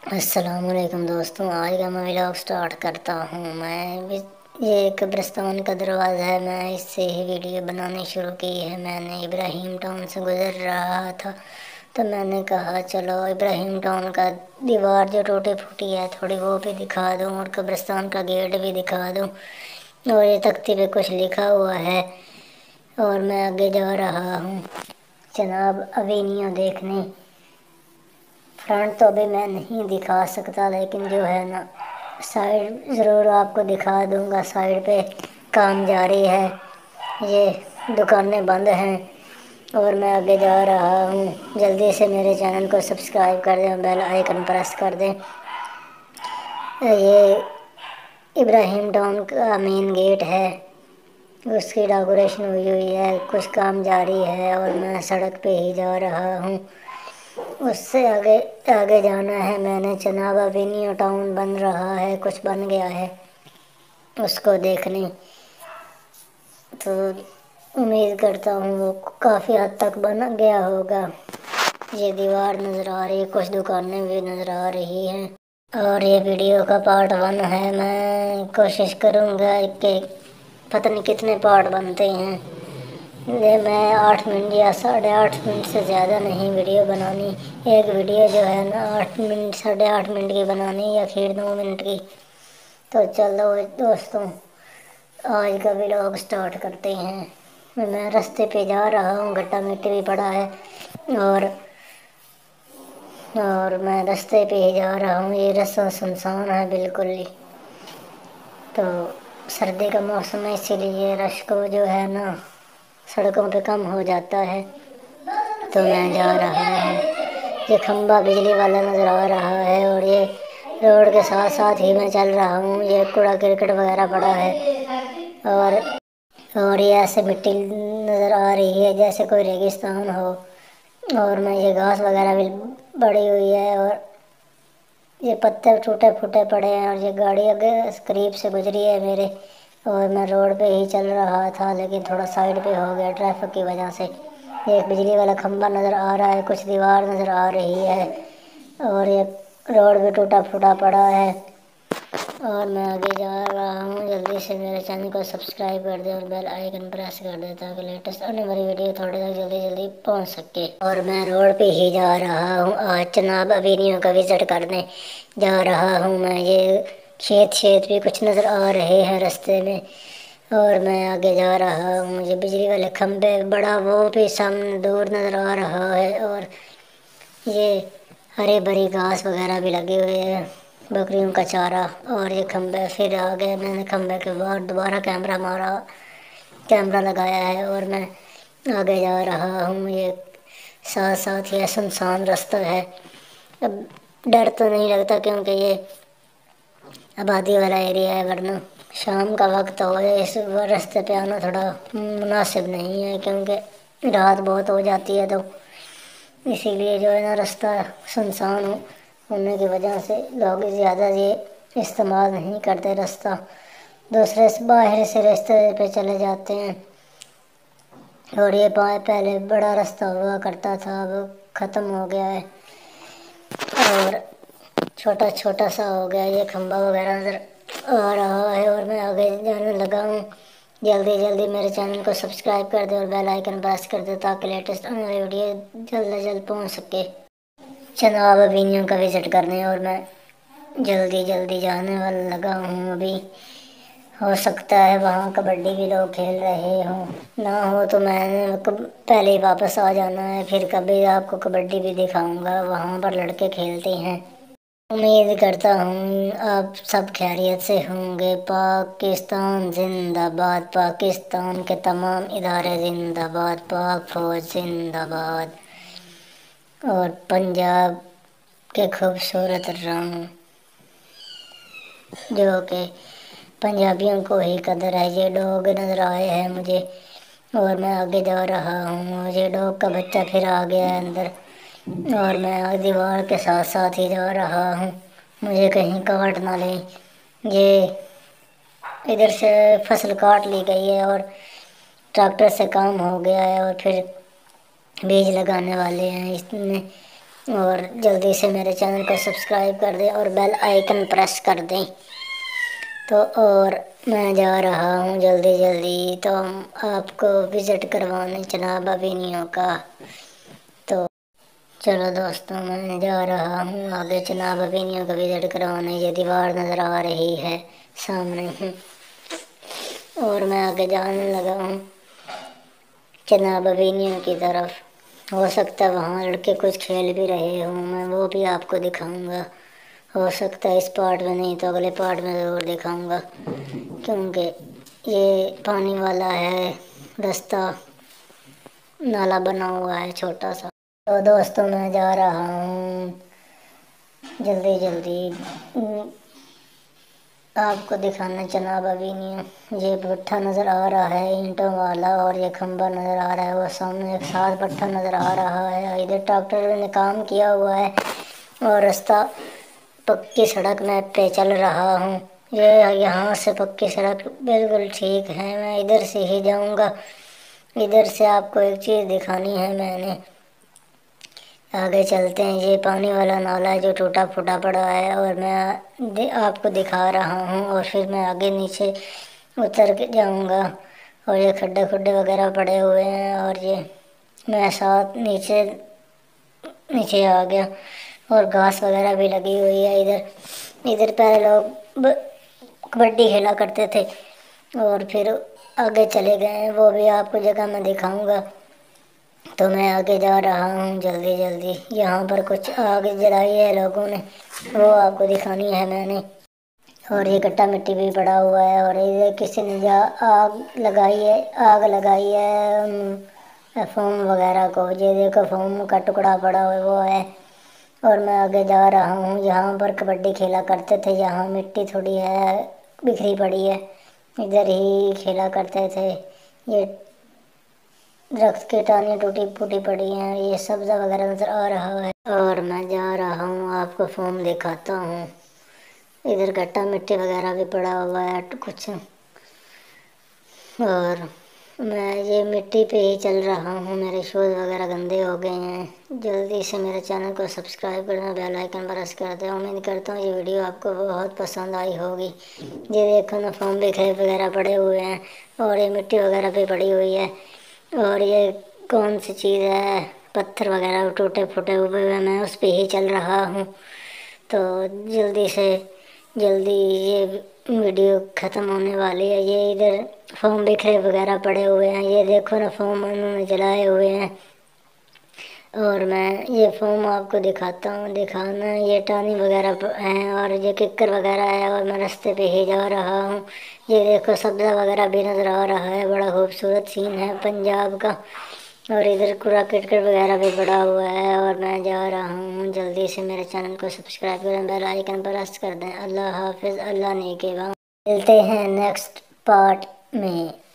السلام علیکم دوستوں، آج کا میں ولاگ سٹارٹ کرتا ہوں۔ یہ قبرستان کا دروازہ ہے، میں اس سے ہی ویڈیو بنانی شروع کی ہے۔ میں نے ابراہیم ٹاؤن سے گزر رہا تھا تو میں نے کہا چلو ابراہیم ٹاؤن کا دیوار جو ٹوٹی پھوٹی ہے تھوڑی وہ بھی دکھا دوں اور قبرستان کا گیٹ بھی دکھا دوں، اور یہ تختی پہ کچھ لکھا ہوا ہے۔ اور میں آگے جا رہا ہوں جناب اوینیو دیکھنے۔ فرنٹ تو ابھی میں نہیں دکھا سکتا، لیکن جو ہے نا سائڈ ضرور آپ کو دکھا دوں گا۔ سائڈ پہ کام جاری ہے، یہ دکانیں بند ہیں اور میں آگے جا رہا ہوں۔ جلدی سے میرے چینل کو سبسکرائب کر دیں، بیل آئیکن پریس کر دیں۔ یہ ابراہیم ٹاؤن کا مین گیٹ ہے، اس کی ڈیکوریشن ہوئی ہے، کچھ کام جاری ہے اور میں سڑک پہ ہی جا رہا ہوں۔ اس سے آگے جانا ہے۔ میں نے جناب اوینیو ٹاؤن بن رہا ہے، کچھ بن گیا ہے، اس کو دیکھنے تو امید کرتا ہوں وہ کافی حد تک بن گیا ہوگا۔ یہ دیوار نظر آ رہی ہے، کچھ دکانیں بھی نظر آ رہی ہیں، اور یہ ویڈیو کا پارٹ 1 ہے۔ میں کوشش کروں گا کہ پتہ نہیں کتنے پارٹ بنتے ہیں، میں 8 منٹ یا 8.5 منٹ سے زیادہ نہیں ویڈیو بنانی۔ ایک ویڈیو جو ہے نا 8 منٹ 8.5 منٹ کی بنانی یا پھر 2 منٹ کی۔ تو چلو دوستوں، آج کا ولاگ سٹارٹ کرتے ہیں۔ میں راستے پہ جا رہا ہوں، گٹا مٹی بھی پڑا ہے اور میں راستے پہ ہی جا رہا ہوں۔ یہ راستہ سنسان ہے بالکل ہی، تو سردی کا موسم ہے، اسی لیے رش کو جو ہے نا سڑکوں پہ کم ہو جاتا ہے۔ تو میں جا رہا ہوں، یہ کھمبا بجلی والا نظر آ رہا ہے اور یہ روڈ کے ساتھ ساتھ ہی میں چل رہا ہوں۔ یہ کوڑا کرکٹ وغیرہ پڑا ہے اور یہ ایسے مٹی نظر آ رہی ہے جیسے کوئی ریگستان ہو، اور میں یہ گھاس وغیرہ بھی بڑی ہوئی ہے اور یہ پتھر ٹوٹے پھوٹے پڑے ہیں، اور یہ گاڑی آگے قریب سے گزری ہے میرے، اور میں روڈ پہ ہی چل رہا تھا لیکن تھوڑا سائڈ پہ ہو گیا ٹریفک کی وجہ سے۔ ایک بجلی والا کھمبا نظر آ رہا ہے، کچھ دیوار نظر آ رہی ہے اور یہ روڈ بھی ٹوٹا پھوٹا پڑا ہے، اور میں آگے جا رہا ہوں۔ جلدی سے میرے چینل کو سبسکرائب کر دیں اور بیل آئیکن پریس کر دیں تاکہ لیٹسٹ آنے والی ویڈیو تھوڑے تک جلدی پہنچ سکے۔ اور میں روڈ پہ ہی جا رہا ہوں، آج جناب اوینیو کا وزٹ کرنے جا رہا ہوں میں۔ یہ کھیت بھی کچھ نظر آ رہے ہیں راستے میں، اور میں آگے جا رہا ہوں۔ مجھے بجلی والے کھمبے بڑا وہ بھی سامنے دور نظر آ رہا ہے، اور یہ ہری بھری گھاس وغیرہ بھی لگے ہوئے ہیں، بکریوں کا چارہ۔ اور یہ کھمبے پھر آگے میں نے کھمبے کے بعد دوبارہ کیمرہ لگایا ہے اور میں آگے جا رہا ہوں۔ یہ ساتھ ساتھ یہ سنسان راستہ ہے، اب ڈر تو نہیں لگتا کیونکہ یہ آبادی والا ایریا ہے، ورنہ شام کا وقت ہو اس راستے پہ آنا تھوڑا مناسب نہیں ہے کیونکہ رات بہت ہو جاتی ہے، تو اسی لیے جو ہے نا راستہ سنسان ہونے کی وجہ سے لوگ زیادہ یہ استعمال نہیں کرتے راستہ، دوسرے باہر سے راستے پہ چلے جاتے ہیں۔ اور یہ پہلے بڑا راستہ ہوا کرتا تھا، اب ختم ہو گیا ہے اور چھوٹا سا ہو گیا۔ یہ کھمبا وغیرہ نظر آ رہا ہے اور میں آگے جانے لگا ہوں۔ جلدی میرے چینل کو سبسکرائب کر دیں اور بیل آئیکن پریس کر دیں تاکہ لیٹسٹ آنے والی ویڈیو جلد از جلد پہنچ سکے۔ جناب اوینیو کا وزٹ کرنے اور میں جلدی جانے والا لگا ہوں۔ ابھی ہو سکتا ہے وہاں کبڈی بھی لوگ کھیل رہے ہوں، نہ ہو تو میں نے پہلے ہی واپس آ جانا ہے، پھر کبھی آپ کو کبڈی بھی دکھاؤں گا، وہاں پر لڑکے کھیلتے ہیں۔ امید کرتا ہوں آپ سب خیریت سے ہوں گے۔ پاکستان زندہ باد، پاکستان کے تمام ادارے زندہ باد، پاک فوج زندہ باد، اور پنجاب کے خوبصورت رنگ جو کہ پنجابیوں کو ہی قدر ہے۔ یہ ڈوگ نظر آئے ہیں مجھے اور میں آگے جا رہا ہوں۔ یہ ڈوگ کا بچہ پھر آ گیا ہے اندر اور میں دیوار کے ساتھ ساتھ ہی جا رہا ہوں، مجھے کہیں کاٹ نہ لیں۔ یہ ادھر سے فصل کاٹ لی گئی ہے اور ٹریکٹر سے کام ہو گیا ہے اور پھر بیج لگانے والے ہیں اس میں۔ اور جلدی سے میرے چینل کو سبسکرائب کر دیں اور بیل آئیکن پریس کر دیں۔ تو اور میں جا رہا ہوں جلدی جلدی تو آپ کو وزٹ کروانے جناب ابینیوں کا۔ تو چلو دوستوں میں جا رہا ہوں آگے جناب ابینیوں کا وزٹ کروانے۔ یہ دیوار نظر آ رہی ہے سامنے ہی، اور میں آگے جانے لگا ہوں جناب ابینیوں کی طرف۔ ہو سکتا ہے وہاں لڑکے کچھ کھیل بھی رہے ہوں، میں وہ بھی آپ کو دکھاؤں گا۔ ہو سکتا ہے اس پارٹ میں نہیں تو اگلے پارٹ میں ضرور دکھاؤں گا، کیونکہ یہ پانی والا ہے رستہ، نالا بنا ہوا ہے چھوٹا سا۔ تو دوستوں میں جا رہا ہوں جلدی جلدی آپ کو دکھانا جناب ابینیوں۔ یہ بٹھا نظر آ رہا ہے اینٹوں والا، اور یہ کھمبا نظر آ رہا ہے، وہ سامنے ایک ساتھ بٹھا نظر آ رہا ہے۔ ادھر ٹریکٹر نے کام کیا ہوا ہے اور رستہ پکی سڑک میں پہ چل رہا ہوں۔ یہ یہاں سے پکی سڑک بالکل ٹھیک ہے، میں ادھر سے ہی جاؤں گا۔ ادھر سے آپ کو ایک چیز دکھانی ہے میں نے، آگے چلتے ہیں۔ یہ پانی والا نالا ہے جو ٹوٹا پھوٹا پڑا ہے، اور میں آپ کو دکھا رہا ہوں، اور پھر میں آگے نیچے اتر کے جاؤں گا۔ اور یہ کھڈے کھڈے وغیرہ پڑے ہوئے ہیں، اور یہ میں ساتھ نیچے آ گیا، اور گھاس وغیرہ بھی لگی ہوئی ہے ادھر پہلے لوگ کبڈی کھیلا کرتے تھے، اور پھر آگے چلے گئے ہیں، وہ بھی آپ کو جگہ میں دکھاؤں گا۔ تو میں آگے جا رہا ہوں جلدی جلدی۔ یہاں پر کچھ آگ جلائی ہے لوگوں نے، وہ آپ کو دکھانی ہے میں نے۔ اور یہ کٹا مٹی بھی پڑا ہوا ہے، اور یہ کسی نے آگ لگائی ہے فوم وغیرہ کو۔ یہ دیکھو فوم کا ٹکڑا پڑا ہوا وہ ہے۔ اور میں آگے جا رہا ہوں، یہاں پر کبڈی کھیلا کرتے تھے، یہاں مٹی تھوڑی ہے بکھری پڑی ہے، ادھر ہی کھیلا کرتے تھے۔ یہ درخت کی ٹہنیاں ٹوٹی پھوٹی پڑی ہیں، یہ سبزہ وغیرہ نظر آ رہا ہے۔ اور میں جا رہا ہوں آپ کو فوم دکھاتا ہوں۔ ادھر گٹا مٹی وغیرہ بھی پڑا ہوا ہے کچھ، اور میں یہ مٹی پہ ہی چل رہا ہوں، میرے شوز وغیرہ گندے ہو گئے ہیں۔ جلدی سے میرے چینل کو سبسکرائب کرنا، بیل آئیکن پریس کر دیں۔ امید کرتا ہوں یہ ویڈیو آپ کو بہت پسند آئی ہوگی۔ یہ دیکھو نا فوم بھی وغیرہ پڑے ہوئے ہیں، اور یہ مٹی وغیرہ بھی پڑی ہوئی ہے، اور یہ کون سی چیز ہے پتھر وغیرہ ٹوٹے پھوٹے ہوئے ہیں، میں اس پہ ہی چل رہا ہوں۔ تو جلدی سے جلدی یہ ویڈیو ختم ہونے والی ہے۔ یہ ادھر فوم بکھرے وغیرہ پڑے ہوئے ہیں، یہ دیکھو نا فوم انہوں نے جلائے ہوئے ہیں، اور میں یہ فوم آپ کو دکھانا یہ ٹانی وغیرہ ہیں، اور یہ ککر وغیرہ ہے، اور میں رستے پہ ہی جا رہا ہوں۔ یہ دیکھو سبزہ وغیرہ بھی نظر آ رہا ہے، بڑا خوبصورت سین ہے پنجاب کا۔ اور ادھر کوڑا کرکٹ وغیرہ بھی پڑا ہوا ہے، اور میں جا رہا ہوں جلدی سے۔ میرے چینل کو سبسکرائب کریں، بیل آئیکن پریس کر دیں۔ اللہ حافظ، اللہ نگہباں۔ ملتے ہیں نیکسٹ پارٹ میں۔